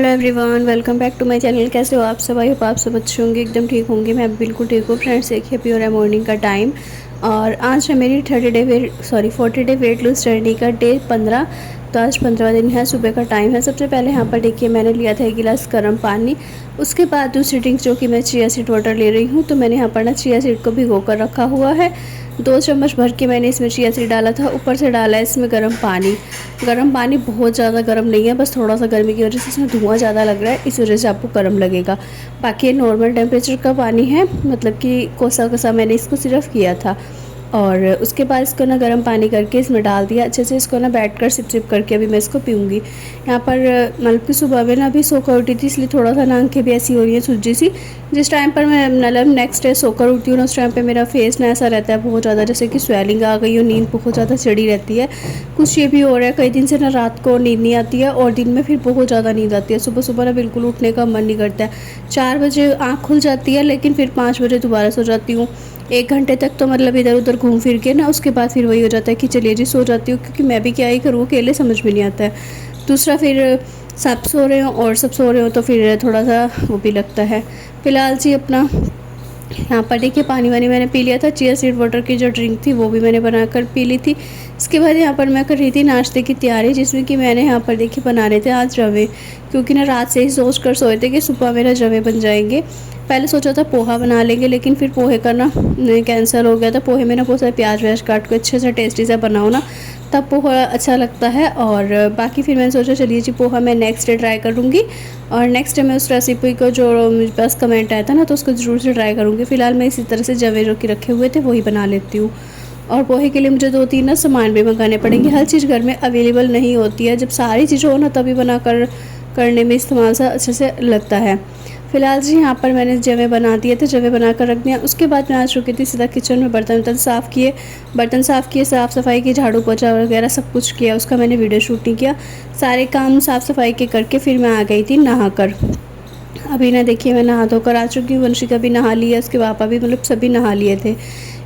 Everyone, welcome back to my channel. कैसे हो आप सब? आई होप आप सब अच्छे होंगे, एकदम ठीक होंगे। मैं बिल्कुल ठीक हूँ। फ्रेंड्स, देखिए अभी हो रहा है मॉर्निंग का टाइम और आज है मेरी 40 डे वेट लूज जर्नी का डे 15। तो आज 15वां दिन है, सुबह का टाइम है। सबसे पहले यहाँ पर देखिए मैंने लिया था 1 गिलास गर्म पानी। उसके बाद दूसरी ड्रिंक जो कि मैं चिया सीड वाटर ले रही हूँ, तो मैंने यहाँ पर ना चिया सीड को भिगो कर रखा हुआ है। 2 चम्मच भर के मैंने इसमें चिया सीड डाला था। ऊपर से डाला है इसमें गर्म पानी। गर्म पानी बहुत ज़्यादा गर्म नहीं है, बस थोड़ा सा गर्मी की वजह से इसमें धुआं ज़्यादा लग रहा है, इस वजह से आपको गर्म लगेगा। बाकी ये नॉर्मल टेम्परेचर का पानी है, मतलब कि कोसा कोसा मैंने इसको सिर्फ किया था। और उसके बाद इसको ना गर्म पानी करके इसमें डाल दिया अच्छे से। इसको ना बैठकर सिप सिप करके अभी मैं इसको पीऊँगी। यहाँ पर मतलब कि सुबह में ना अभी सोकर उठी थी, इसलिए थोड़ा सा ना आंखें भी ऐसी हो रही है सूजी सी। जिस टाइम पर मैं मतलब नेक्स्ट डे सोकर उठती हूँ ना, उस टाइम पे मेरा फेस ना ऐसा रहता है बहुत ज़्यादा, जैसे कि स्वेलिंग आ गई हो, नींद बहुत ज़्यादा चढ़ी रहती है। कुछ ये भी हो रहा है कई दिन से ना, रात को नींद नहीं आती है और दिन में फिर बहुत ज़्यादा नींद आती है। सुबह सुबह ना बिल्कुल उठने का मन नहीं करता है। 4 बजे आँख खुल जाती है, लेकिन फिर 5 बजे दोबारा सो जाती हूँ। 1 घंटे तक तो मतलब इधर उधर घूम फिर के ना, उसके बाद फिर वही हो जाता है कि चलिए जी सो जाती हूँ, क्योंकि मैं भी क्या ही करूँ, अकेले समझ में नहीं आता है। दूसरा फिर सब सो रहे हो और सब सो रहे हो तो फिर थोड़ा सा वो भी लगता है। फ़िलहाल जी अपना यहाँ पर देखिए पानी वानी मैंने पी लिया था। चिया सीड वाटर की जो ड्रिंक थी वो भी मैंने बनाकर पी ली थी। इसके बाद यहाँ पर मैं कर रही थी नाश्ते की तैयारी, जिसमें कि मैंने यहाँ पर देखिए बना रहे थे आज रवे, क्योंकि ना रात से ही सोच कर सोए थे कि सुबह मेरा रवे बन जाएंगे। पहले सोचा था पोहा बना लेंगे, लेकिन फिर पोहे का ना कैंसिल हो गया था। पोहे में ना बहुत सारे प्याज व्याज काट के अच्छे से टेस्टी सा बनाओ ना, तब पोहा अच्छा लगता है। और बाकी फिर मैंने सोचा चलिए जी पोहा मैं नेक्स्ट डे ट्राई करूँगी, और नेक्स्ट डे मैं उस रेसिपी को जो मेरे पास कमेंट आया था ना, तो उसको ज़रूर से ट्राई करूँगी। फ़िलहाल मैं इसी तरह से जवे जो कि रखे हुए थे वही बना लेती हूँ। और पोहे के लिए मुझे 2-3 ना सामान भी मंगाने पड़ेंगे। हर चीज़ घर में अवेलेबल नहीं होती है, जब सारी चीज़ें हो ना तभी बना कर करने में इस्तेमाल सा अच्छे से लगता है। फ़िलहाल जी यहाँ पर मैंने जवे बना दिए थे, जवे बना कर रख दिया। उसके बाद मैं आ चुकी थी सीधा किचन में, बर्तन साफ़ किए, साफ़ सफाई की, झाड़ू पोछा वगैरह सब कुछ किया। उसका मैंने वीडियो शूट नहीं किया। सारे काम साफ़ सफाई के करके फिर मैं आ गई थी नहा कर। अभी ना देखिए मैं नहा धोकर आ चुकी हूँ। वंशिका भी नहा लिया, उसके पापा भी, मतलब सभी नहा लिए थे।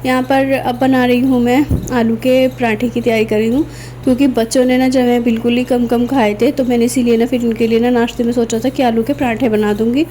यहाँ पर अब बना रही हूँ मैं आलू के पराठे की तैयारी कर रही हूँ, क्योंकि बच्चों ने ना जब मैं बिल्कुल ही कम कम खाए थे, तो मैंने इसीलिए ना फिर उनके लिए ना नाश्ते में सोचा था कि आलू के पराठे बना दूँगी।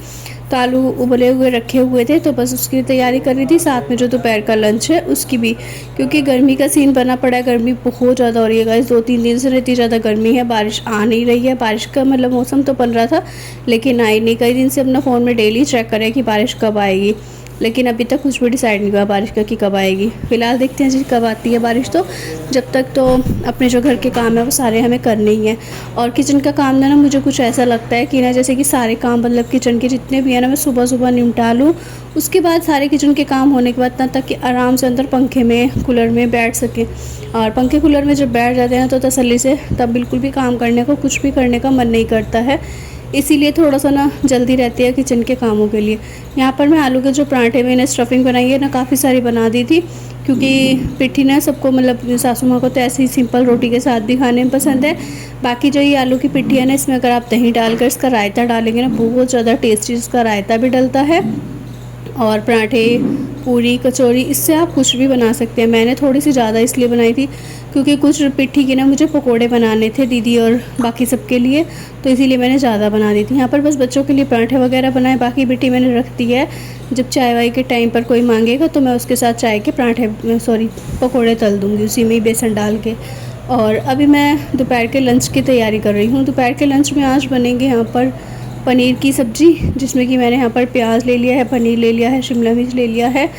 तो आलू उबले हुए रखे हुए थे, तो बस उसकी तैयारी कर रही थी। साथ में जो दोपहर का लंच है उसकी भी, क्योंकि गर्मी का सीन बना पड़ा है। गर्मी बहुत ज़्यादा हो रही है गाइस, 2-3 दिन से इतनी ज़्यादा गर्मी है। बारिश आ नहीं रही है, बारिश का मतलब मौसम तो बन रहा था लेकिन आई नहीं। कई दिन से अपना फ़ोन में डेली चेक करें कि बारिश कब आएगी, लेकिन अभी तक कुछ भी डिसाइड नहीं हुआ बारिश का कि कब आएगी। फ़िलहाल देखते हैं जी कब आती है बारिश। तो जब तक तो अपने जो घर के काम है वो सारे हमें करने ही हैं। और किचन का काम ना मुझे कुछ ऐसा लगता है कि ना, जैसे कि सारे काम मतलब किचन के जितने भी है ना, मैं सुबह सुबह निपटा लूँ। उसके बाद सारे किचन के काम होने के बाद ना, तक कि आराम से अंदर पंखे में कूलर में बैठ सकें। और पंखे कूलर में जब बैठ जाते हैं तो तसल्ली से, तब बिल्कुल भी काम करने को, कुछ भी करने का मन नहीं करता है। इसीलिए थोड़ा सा ना जल्दी रहती है किचन के कामों के लिए। यहाँ पर मैं आलू के जो पराठे मैंने स्टफिंग बनाई है ना, काफ़ी सारी बना दी थी, क्योंकि पिट्ठी ना सबको, मतलब सासू माँ को तो ऐसे ही सिंपल रोटी के साथ भी खाने में पसंद है। बाकी जो ये आलू की पिट्ठी है ना, इसमें अगर आप दही डालकर इसका रायता डालेंगे ना, बहुत ज़्यादा टेस्टी इसका रायता भी डलता है। और पराठे, पूरी, कचौरी, इससे आप कुछ भी बना सकते हैं। मैंने थोड़ी सी ज़्यादा इसलिए बनाई थी क्योंकि कुछ पिट्ठी के ना मुझे पकोड़े बनाने थे दीदी और बाकी सब के लिए, तो इसीलिए मैंने ज़्यादा बना दी थी। यहाँ पर बस बच्चों के लिए पराठे वगैरह बनाए, बाकी पिट्ठी मैंने रख दी है। जब चाय वाय के टाइम पर कोई मांगेगा तो मैं उसके साथ चाय के पकोड़े तल दूँगी उसी में ही बेसन डाल के। और अभी मैं दोपहर के लंच की तैयारी कर रही हूँ। दोपहर के लंच में आज बनेंगे यहाँ पर पनीर की सब्ज़ी, जिसमें कि मैंने यहाँ पर प्याज ले लिया है, पनीर ले लिया है, शिमला मिर्च ले लिया है।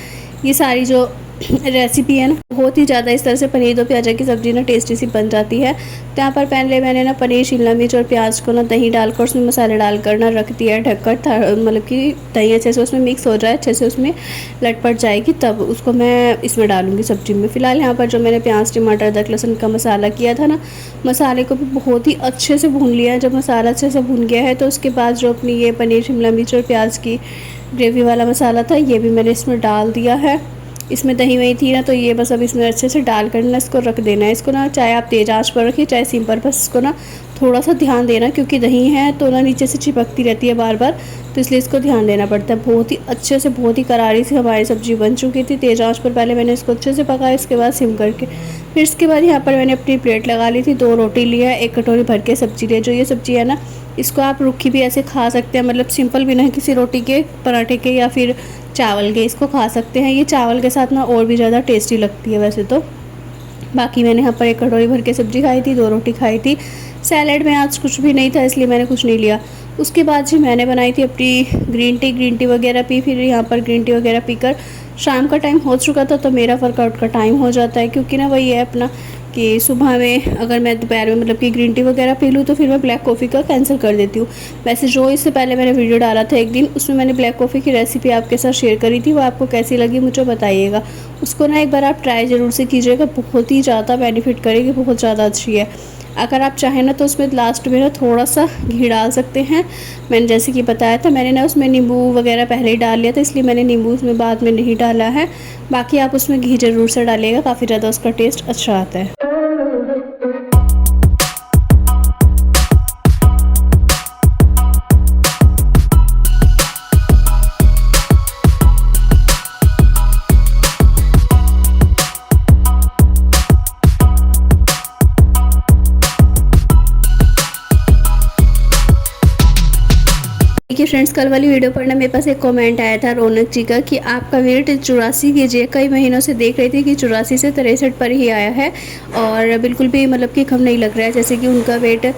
ये सारी जो रेसिपी है ना, बहुत ही ज़्यादा इस तरह से पनीर दो प्याज़ा की सब्ज़ी ना टेस्टी सी बन जाती है। तो यहाँ पर पहले मैंने ना पनीर, शिमला मिर्च और प्याज को ना दही डालकर, उसमें मसाले डालकर ना रख दिया है ढककर, मतलब कि दही अच्छे से उसमें मिक्स हो जाए, अच्छे से उसमें लटपट जाएगी, तब उसको मैं इसमें डालूँगी सब्ज़ी में। फ़िलहाल यहाँ पर जो मैंने प्याज, टमाटर, अदरक, लहसुन का मसाला किया था ना, मसाले को भी बहुत ही अच्छे से भून लिया है। जब मसाला अच्छे से भून गया है तो उसके बाद जो अपनी ये पनीर, शिमला मिर्च और प्याज की ग्रेवी वाला मसाला था, ये भी मैंने इसमें डाल दिया है। इसमें दही वही थी ना, तो ये बस अब इसमें अच्छे से डाल कर ना इसको रख देना है। इसको ना चाहे आप तेज़ आंच पर रखिए चाहे सिम पर, बस इसको ना थोड़ा सा ध्यान देना, क्योंकि दही है तो ना नीचे से चिपकती रहती है बार बार, तो इसलिए इसको ध्यान देना पड़ता है। बहुत ही अच्छे से, बहुत ही करारी से हमारी सब्ज़ी बन चुकी थी। तेज़ आंच पर पहले मैंने इसको अच्छे से पकाया, इसके बाद सिम करके फिर इसके बाद यहाँ पर मैंने अपनी प्लेट लगा ली थी। 2 रोटी लिया, 1 कटोरी भर के सब्ज़ी लिया। जो ये सब्ज़ी है ना, इसको आप रूखी भी ऐसे खा सकते हैं, मतलब सिंपल बिना किसी रोटी के, पराठे के या फिर चावल के इसको खा सकते हैं। ये चावल के साथ ना और भी ज़्यादा टेस्टी लगती है वैसे तो। बाकी मैंने यहाँ पर 1 कटोरी भर के सब्ज़ी खाई थी, 2 रोटी खाई थी। सैलेड में आज कुछ भी नहीं था इसलिए मैंने कुछ नहीं लिया। उसके बाद जी मैंने बनाई थी अपनी ग्रीन टी वगैरह पी। फिर यहाँ पर ग्रीन टी वगैरह पीकर शाम का टाइम हो चुका था, तो मेरा वर्कआउट का टाइम हो जाता है, क्योंकि ना वही है अपना कि सुबह में अगर मैं दोपहर में मतलब कि ग्रीन टी वगैरह पी लूँ तो फिर मैं ब्लैक कॉफ़ी का कैंसिल कर देती हूँ। वैसे जो इससे पहले मैंने वीडियो डाला था एक दिन, उसमें मैंने ब्लैक कॉफ़ी की रेसिपी आपके साथ शेयर करी थी, वो आपको कैसी लगी मुझे बताइएगा। उसको ना एक बार आप ट्राई ज़रूर से कीजिएगा, बहुत ही ज़्यादा बेनिफिट करेगी, बहुत ज़्यादा अच्छी है। अगर आप चाहें ना तो उसमें लास्ट में ना थोड़ा सा घी डाल सकते हैं। मैंने जैसे कि बताया था, मैंने ना उसमें नींबू वगैरह पहले ही डाल लिया था, इसलिए मैंने नींबू उसमें बाद में नहीं डाला है। बाकी आप उसमें घी ज़रूर से डालिएगा, काफ़ी ज़्यादा उसका टेस्ट अच्छा आता है। देखिए फ्रेंड्स, कल वाली वीडियो पर ना मेरे पास एक कमेंट आया था रौनक जी का कि आपका वेट 84 kg है। कई महीनों से देख रही थी कि 84 से 63 पर ही आया है, और बिल्कुल भी मतलब कि कम नहीं लग रहा है। जैसे कि उनका वेट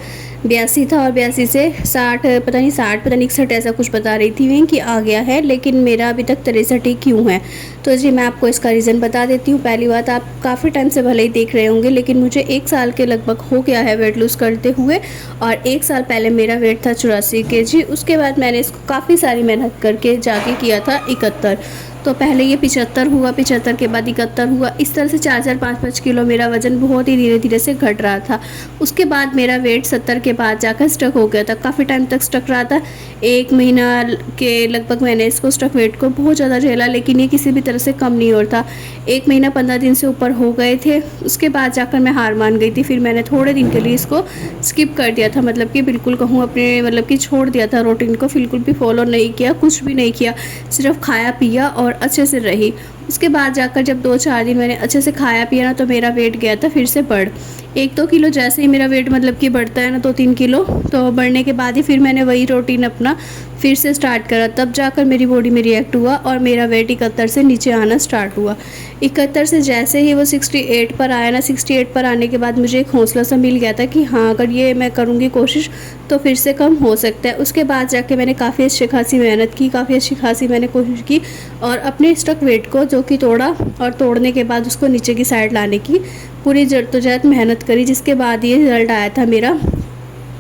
82 था और 82 से 60, पता नहीं 60 पता नहीं 61 ऐसा कुछ बता रही थी वे कि आ गया है, लेकिन मेरा अभी तक 63 ही क्यों है। तो जी मैं आपको इसका रीज़न बता देती हूँ। पहली बात, आप काफ़ी टाइम से भले ही देख रहे होंगे, लेकिन मुझे 1 साल के लगभग हो गया है वेट लूज़ करते हुए, और 1 साल पहले मेरा वेट था 84 kg। उसके बाद मैंने इसको काफ़ी सारी मेहनत करके जाके किया था 71। तो पहले ये 75 हुआ, 75 के बाद 71 हुआ। इस तरह से 4-4, 5-5 किलो मेरा वज़न बहुत ही धीरे धीरे से घट रहा था। उसके बाद मेरा वेट 70 के बाद जाकर स्टक हो गया था, काफ़ी टाइम तक स्टक रहा था। 1 महीना के लगभग मैंने इसको स्टक वेट को बहुत ज़्यादा झेला, लेकिन ये किसी भी तरह से कम नहीं हो रहा था। 1 महीना 15 दिन से ऊपर हो गए थे। उसके बाद जाकर मैं हार मान गई थी। फिर मैंने थोड़े दिन के लिए इसको स्किप कर दिया था, मतलब कि बिल्कुल कहूँ अपने मतलब कि छोड़ दिया था रूटीन को, बिल्कुल भी फॉलो नहीं किया, कुछ भी नहीं किया, सिर्फ खाया पिया और अच्छे से रही। उसके बाद जाकर जब 2-4 दिन मैंने अच्छे से खाया पिया ना, तो मेरा वेट गया था फिर से बढ़। 1-2 किलो जैसे ही मेरा वेट मतलब कि बढ़ता है ना, 2-3 किलो, तो बढ़ने के बाद ही फिर मैंने वही रूटीन अपना फिर से स्टार्ट करा। तब जाकर मेरी बॉडी में रिएक्ट हुआ और मेरा वेट 71 से नीचे आना स्टार्ट हुआ। 71 से जैसे ही वो 68 पर आया ना, 68 पर आने के बाद मुझे एक हौसला सा मिल गया था कि हाँ, अगर ये मैं करूँगी कोशिश तो फिर से कम हो सकता है। उसके बाद जाके मैंने काफ़ी अच्छी खासी मेहनत की, काफ़ी अच्छी खासी मैंने कोशिश की, और अपने स्टक वेट को जो कि तोड़ा, और तोड़ने के बाद उसको नीचे की साइड लाने की पूरी जद्दोजहद मेहनत करी, जिसके बाद ये रिज़ल्ट आया था मेरा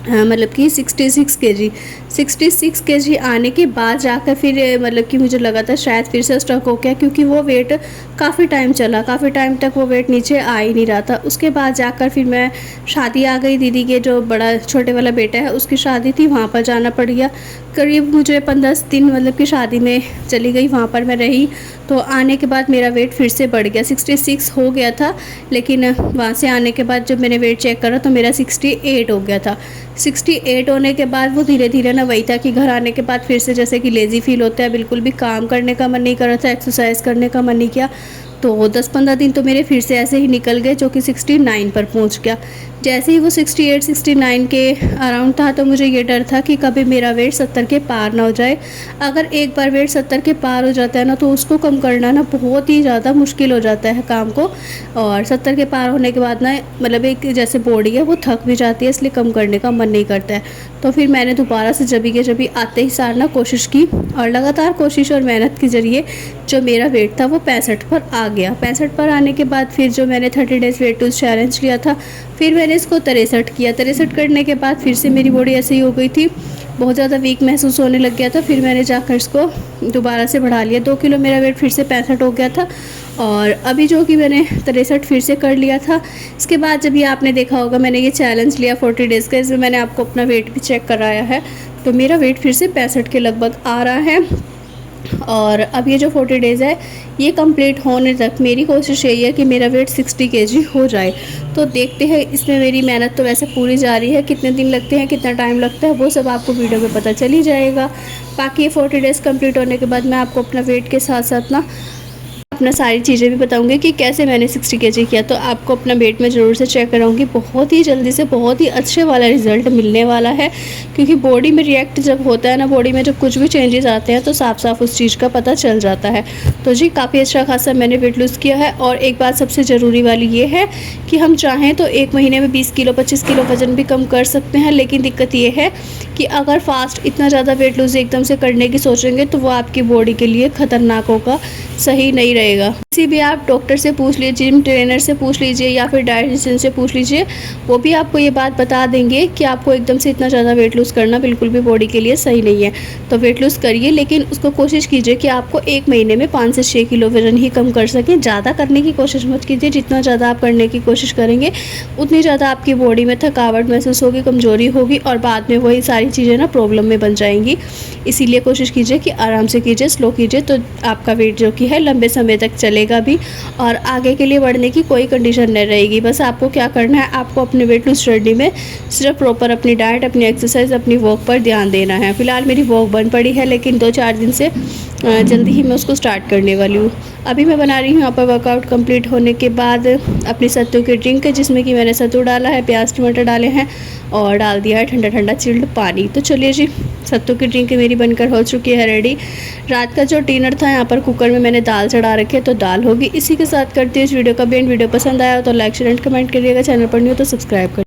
मतलब कि 66 kg। 66 kg आने के बाद जाकर फिर मतलब कि मुझे लगा था शायद फिर से स्टक हो गया, क्योंकि वो वेट काफ़ी टाइम चला, काफ़ी टाइम तक वो वेट नीचे आ ही नहीं रहा था। उसके बाद जाकर फिर मैं शादी आ गई, दीदी के जो बड़ा छोटे वाला बेटा है उसकी शादी थी, वहाँ पर जाना पड़ गया। करीब मुझे 15 दिन मतलब कि शादी में चली गई, वहाँ पर मैं रही। तो आने के बाद मेरा वेट फिर से बढ़ गया, 66 हो गया था, लेकिन वहाँ से आने के बाद जब मैंने वेट चेक करा तो मेरा 68 हो गया था। 68 होने के बाद वो धीरे धीरे ना वही था कि घर आने के बाद फिर से जैसे कि लेज़ी फील होता है, बिल्कुल भी काम करने का मन नहीं कर रहा था, एक्सरसाइज करने का मन नहीं किया। तो 10-15 दिन तो मेरे फिर से ऐसे ही निकल गए, जो कि 69 पर पहुंच गया। जैसे ही वो 68-69 के अराउंड था, तो मुझे ये डर था कि कभी मेरा वेट 70 के पार ना हो जाए। अगर एक बार वेट 70 के पार हो जाता है ना, तो उसको कम करना ना बहुत ही ज़्यादा मुश्किल हो जाता है काम को। और 70 के पार होने के बाद ना मतलब एक जैसे बॉडी है वो थक भी जाती है, इसलिए कम करने का मन नहीं करता है। तो फिर मैंने दोबारा से जब आते ही सार ना कोशिश की, और लगातार कोशिश और मेहनत के ज़रिए जो मेरा वेट था वो 65 पर आ गया। 65 पर आने के बाद फिर जो मैंने 30 डेज़ वेट लूज़ चैलेंज लिया था, फिर मैंने इसको 63 किया। 63 करने के बाद फिर से मेरी बॉडी ऐसे ही हो गई थी, बहुत ज़्यादा वीक महसूस होने लग गया था। फिर मैंने जाकर इसको दोबारा से बढ़ा लिया, 2 किलो मेरा वेट फिर से 65 हो गया था। और अभी जो कि मैंने 63 फिर से कर लिया था। इसके बाद जब ये आपने देखा होगा मैंने ये चैलेंज लिया 40 डेज़ का, इसमें मैंने आपको अपना वेट भी चेक कराया है, तो मेरा वेट फिर से 65 के लगभग आ रहा है। और अब ये जो 40 डेज़ है ये कंप्लीट होने तक मेरी कोशिश यही है कि मेरा वेट 60 केजी हो जाए। तो देखते हैं, इसमें मेरी मेहनत तो वैसे पूरी जारी है। कितने दिन लगते हैं, कितना टाइम लगता है, वो सब आपको वीडियो में पता चल ही जाएगा। बाकी ये 40 डेज़ कंप्लीट होने के बाद मैं आपको अपना वेट के साथ साथ ना अपना सारी चीज़ें भी बताऊंगी कि कैसे मैंने 60 केजी किया। तो आपको अपना वेट में ज़रूर से चेक कराऊंगी। बहुत ही जल्दी से बहुत ही अच्छे वाला रिज़ल्ट मिलने वाला है, क्योंकि बॉडी में रिएक्ट जब होता है ना, बॉडी में जब कुछ भी चेंजेस आते हैं तो साफ साफ उस चीज़ का पता चल जाता है। तो जी काफ़ी अच्छा खासा मैंने वेट लूज़ किया है। और एक बात सबसे ज़रूरी वाली ये है कि हम चाहें तो 1 महीने में 20 किलो 25 किलो वज़न भी कम कर सकते हैं, लेकिन दिक्कत ये है कि अगर फास्ट इतना ज़्यादा वेट लूज़ एकदम से करने की सोचेंगे तो वो आपकी बॉडी के लिए ख़तरनाक होगा, सही नहीं रहेगा। किसी भी आप डॉक्टर से पूछ लीजिए, जिम ट्रेनर से पूछ लीजिए या फिर डाइटिशियन से पूछ लीजिए, वो भी आपको ये बात बता देंगे कि आपको एकदम से इतना ज़्यादा वेट लूज़ करना बिल्कुल भी बॉडी के लिए सही नहीं है। तो वेट लूज़ करिए, लेकिन उसको कोशिश कीजिए कि आपको 1 महीने में 5 से 6 किलो वजन ही कम कर सकें। ज़्यादा करने की कोशिश मत कीजिए। जितना ज़्यादा आप करने की कोशिश करेंगे उतनी ज़्यादा आपकी बॉडी में थकावट महसूस होगी, कमज़ोरी होगी और बाद में वही सारी चीज़ें ना प्रॉब्लम में बन जाएंगी। इसीलिए कोशिश कीजिए कि आराम से कीजिए, स्लो कीजिए, तो आपका वेट जो कि है लंबे समय तक चलेगा भी और आगे के लिए बढ़ने की कोई कंडीशन नहीं रहेगी। बस आपको क्या करना है, आपको अपने वेट लूज जर्नी में सिर्फ प्रॉपर अपनी डाइट, अपनी एक्सरसाइज, अपनी वॉक पर ध्यान देना है। फिलहाल मेरी वॉक बंद पड़ी है, लेकिन 2-4 दिन से जल्दी ही मैं उसको स्टार्ट करने वाली हूँ। अभी मैं बना रही हूँ यहाँ पर वर्कआउट कंप्लीट होने के बाद अपनी सत्तू की ड्रिंक, जिसमें कि मैंने सत्तू डाला है, प्याज टमाटर डाले हैं और डाल दिया है ठंडा ठंडा चिल्ड पानी। तो चलिए जी, सत्तू की ड्रिंक मेरी बनकर हो चुकी है रेडी। रात का जो डिनर था यहाँ पर कुकर में मैंने दाल चढ़ा रखी है, तो दाल होगी। इसी के साथ करती हूँ इस वीडियो का भी एंड। वीडियो पसंद आया हो तो लाइक शेयर एंड कमेंट करिएगा। चैनल पर न्यू हो तो सब्सक्राइब करिए।